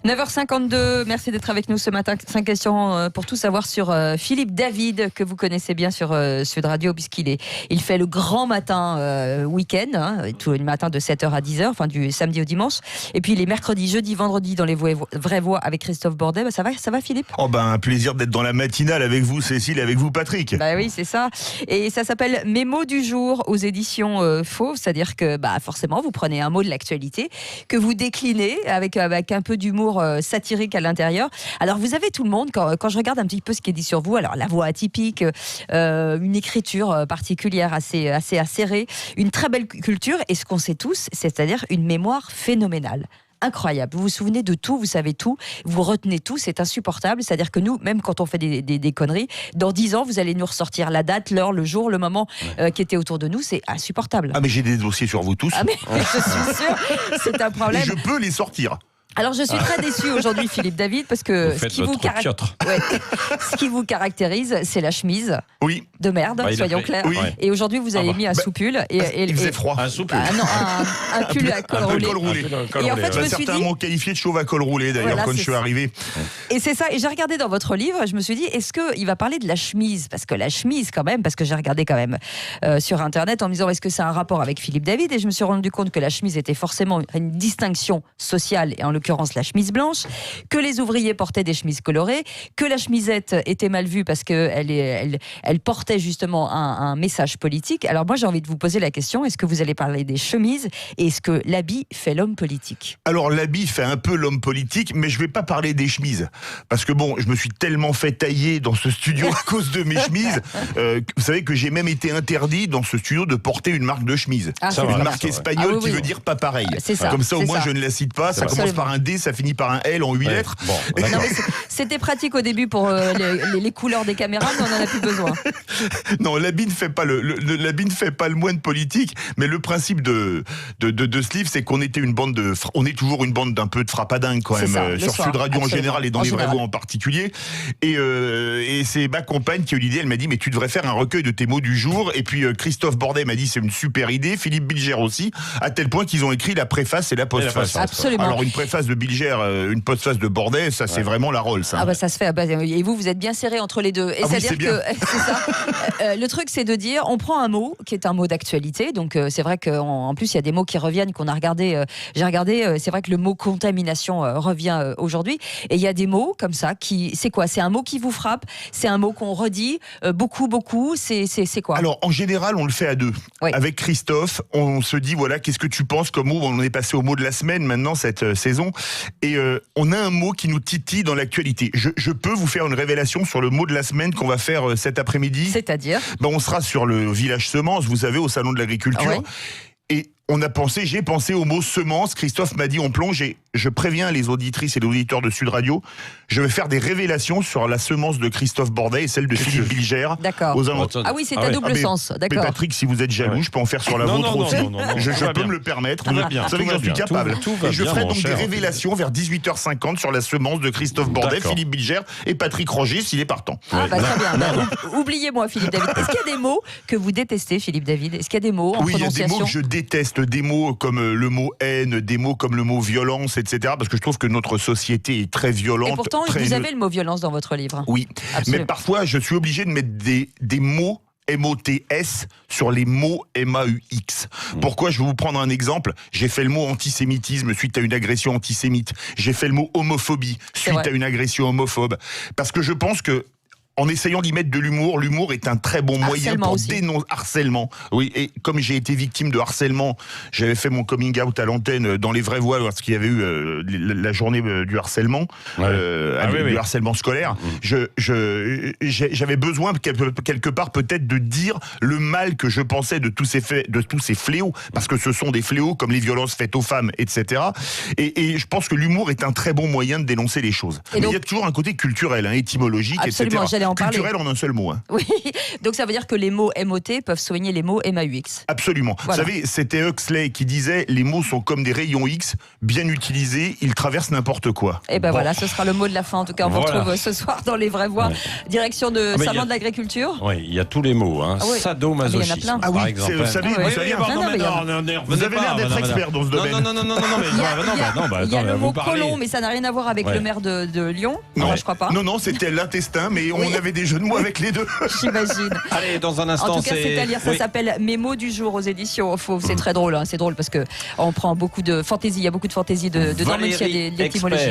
9h52, merci d'être avec nous ce matin. 5 questions pour tout savoir sur Philippe David, que vous connaissez bien sur Sud Radio, il fait le grand matin week-end, tous les matins de 7h à 10h, enfin du samedi au dimanche. Et puis les mercredis, jeudi, vendredi dans les vraies voix avec Christophe Bordet. Ça va Philippe ? Un plaisir d'être dans la matinale avec vous Cécile, avec vous Patrick. Oui, c'est ça. Et ça s'appelle Mes mots du jour aux éditions Fauve, c'est-à-dire que forcément vous prenez un mot de l'actualité que vous déclinez avec un peu d'humour satirique à l'intérieur. Alors vous avez tout le monde, quand je regarde un petit peu ce qui est dit sur vous, alors la voix atypique, une écriture particulière assez acérée, une très belle culture et ce qu'on sait tous, c'est-à-dire une mémoire phénoménale. Incroyable, vous vous souvenez de tout, vous savez tout, vous retenez tout, c'est insupportable. C'est-à-dire que nous, même quand on fait des conneries, dans 10 ans, vous allez nous ressortir la date, l'heure, le jour, le moment qui était autour de nous, c'est insupportable. Mais j'ai des dossiers sur vous tous. Mais je suis sûre, c'est un problème. Et je peux les sortir. Alors je suis très déçue aujourd'hui Philippe David parce que ce qui vous caractérise c'est la chemise de merde, soyons clairs. Oui. Et aujourd'hui vous avez mis un souppulle il faisait froid. Un souppulle. Un pull à col roulé. Et en fait je me suis dit, certains m'ont qualifié de chauve à col roulé d'ailleurs quand je suis arrivé. Et c'est ça, et j'ai regardé dans votre livre, je me suis dit est-ce qu'il va parler de la chemise, parce que la chemise quand même, parce que j'ai regardé quand même sur internet en me disant est-ce que c'est un rapport avec Philippe David, et je me suis rendu compte que la chemise était forcément une distinction sociale, et en l'occurrence la chemise blanche, que les ouvriers portaient des chemises colorées, que la chemisette était mal vue parce qu'elle portait justement un message politique. Alors moi j'ai envie de vous poser la question, est-ce que vous allez parler des chemises et est-ce que l'habit fait l'homme politique ? Alors l'habit fait un peu l'homme politique, mais je vais pas parler des chemises, parce que je me suis tellement fait tailler dans ce studio à cause de mes chemises. Vous savez que j'ai même été interdit dans ce studio de porter une marque de chemise, une marque espagnole qui veut dire pas pareil. Comme ça au moins je ne la cite pas, ça commence par un D, ça finit par un L en 8 lettres. Non, mais c'était pratique au début pour les couleurs des caméras, mais on n'en a plus besoin. Non, l'habit ne fait pas le moine politique, mais le principe de ce livre, c'est qu'on était on est toujours une bande d'un peu de frappadingue quand même, sur Sud Radio en général et dans les vraies voix en particulier. Et c'est ma compagne qui a eu l'idée, elle m'a dit mais tu devrais faire un recueil de tes mots du jour. Et puis Christophe Bordet m'a dit c'est une super idée, Philippe Bilger aussi, à tel point qu'ils ont écrit la préface et la postface. Absolument. Alors une préface de Bilger, une postface de Bordet, ça c'est vraiment la rôle ça. Ça se fait. Et vous êtes bien serré entre les deux. Et c'est-à-dire que c'est ça. Le truc c'est de dire, on prend un mot qui est un mot d'actualité. Donc c'est vrai qu'en plus il y a des mots qui reviennent qu'on a regardé. J'ai regardé. C'est vrai que le mot contamination revient aujourd'hui. Et il y a des mots comme ça c'est quoi ? C'est un mot qui vous frappe ? C'est un mot qu'on redit beaucoup. C'est quoi ? Alors en général on le fait à deux. Oui. Avec Christophe, on se dit voilà qu'est-ce que tu penses comme mot ? On est passé au mot de la semaine maintenant cette saison. Et on a un mot qui nous titille dans l'actualité. Je peux vous faire une révélation sur le mot de la semaine qu'on va faire cet après-midi. C'est-à-dire ? On sera sur le village semence, vous savez, au salon de l'agriculture. Ah ouais. Et j'ai pensé au mot semence. Christophe m'a dit on plonge et je préviens les auditrices et les auditeurs de Sud Radio, je vais faire des révélations sur la semence de Christophe Bordet et celle de Philippe Bilger. D'accord. Ah oui, c'est à double sens. D'accord. Mais Patrick, si vous êtes jaloux, je peux en faire sur la vôtre aussi. Je peux me le permettre. Vous savez que j'en suis capable. Et je ferai donc des révélations vers 18h50 sur la semence de Christophe Bordet, Philippe Bilger et Patrick Roger s'il est partant. Très bien. Oubliez-moi Philippe David. Est-ce qu'il y a des mots que vous détestez Philippe David ? Est-ce qu'il y a des mots en prononciation ? Oui, il y a des mots que je déteste, des mots comme le mot haine, des mots comme le mot violence, etc. Parce que je trouve que notre société est très violente. Et pourtant, vous avez le mot violence dans votre livre. Oui, absolument. Mais parfois, je suis obligé de mettre des mots MOTS sur les mots MAUX. Pourquoi ? Je vais vous prendre un exemple. J'ai fait le mot antisémitisme suite à une agression antisémite. J'ai fait le mot homophobie suite à une agression homophobe. Parce que je pense que en essayant d'y mettre de l'humour, l'humour est un très bon moyen pour dénoncer harcèlement. Oui, et comme j'ai été victime de harcèlement, j'avais fait mon coming out à l'antenne dans les vraies voix lorsqu'il y avait eu la journée du harcèlement, du harcèlement scolaire. J'avais besoin quelque part peut-être de dire le mal que je pensais de tous ces fléaux, parce que ce sont des fléaux comme les violences faites aux femmes, etc. Et je pense que l'humour est un très bon moyen de dénoncer les choses. Mais il y a toujours un côté culturel, étymologique, absolument, etc. en parler. Culturel en un seul mot. Hein. Oui, donc ça veut dire que les mots MOT peuvent soigner les mots MAUX. Absolument. Voilà. Vous savez, c'était Huxley qui disait les mots sont comme des rayons X, bien utilisés, ils traversent n'importe quoi. Et ben voilà, ce sera le mot de la fin. En tout cas, on vous retrouve ce soir dans Les Vraies Voix. Direction de Salon de l'Agriculture. Oui, il y a tous les mots. Hein. Ah oui. Sadomasochisme, Ah oui, par exemple. vous savez, vous avez l'air d'être expert dans ce domaine. Il y a le mot colon, mais ça n'a rien à voir avec le maire de Lyon. Non, je crois pas. Non, c'était l'intestin, mais on avait des jeux de mots avec les deux. J'imagine. Allez, dans un instant, en tout cas, c'est à lire. Ça s'appelle Mes mots du jour aux éditions Fauve. C'est très drôle. Hein. C'est drôle parce que on prend beaucoup de fantaisie. Il y a beaucoup de fantaisie dedans, même s'il y a de l'étymologie.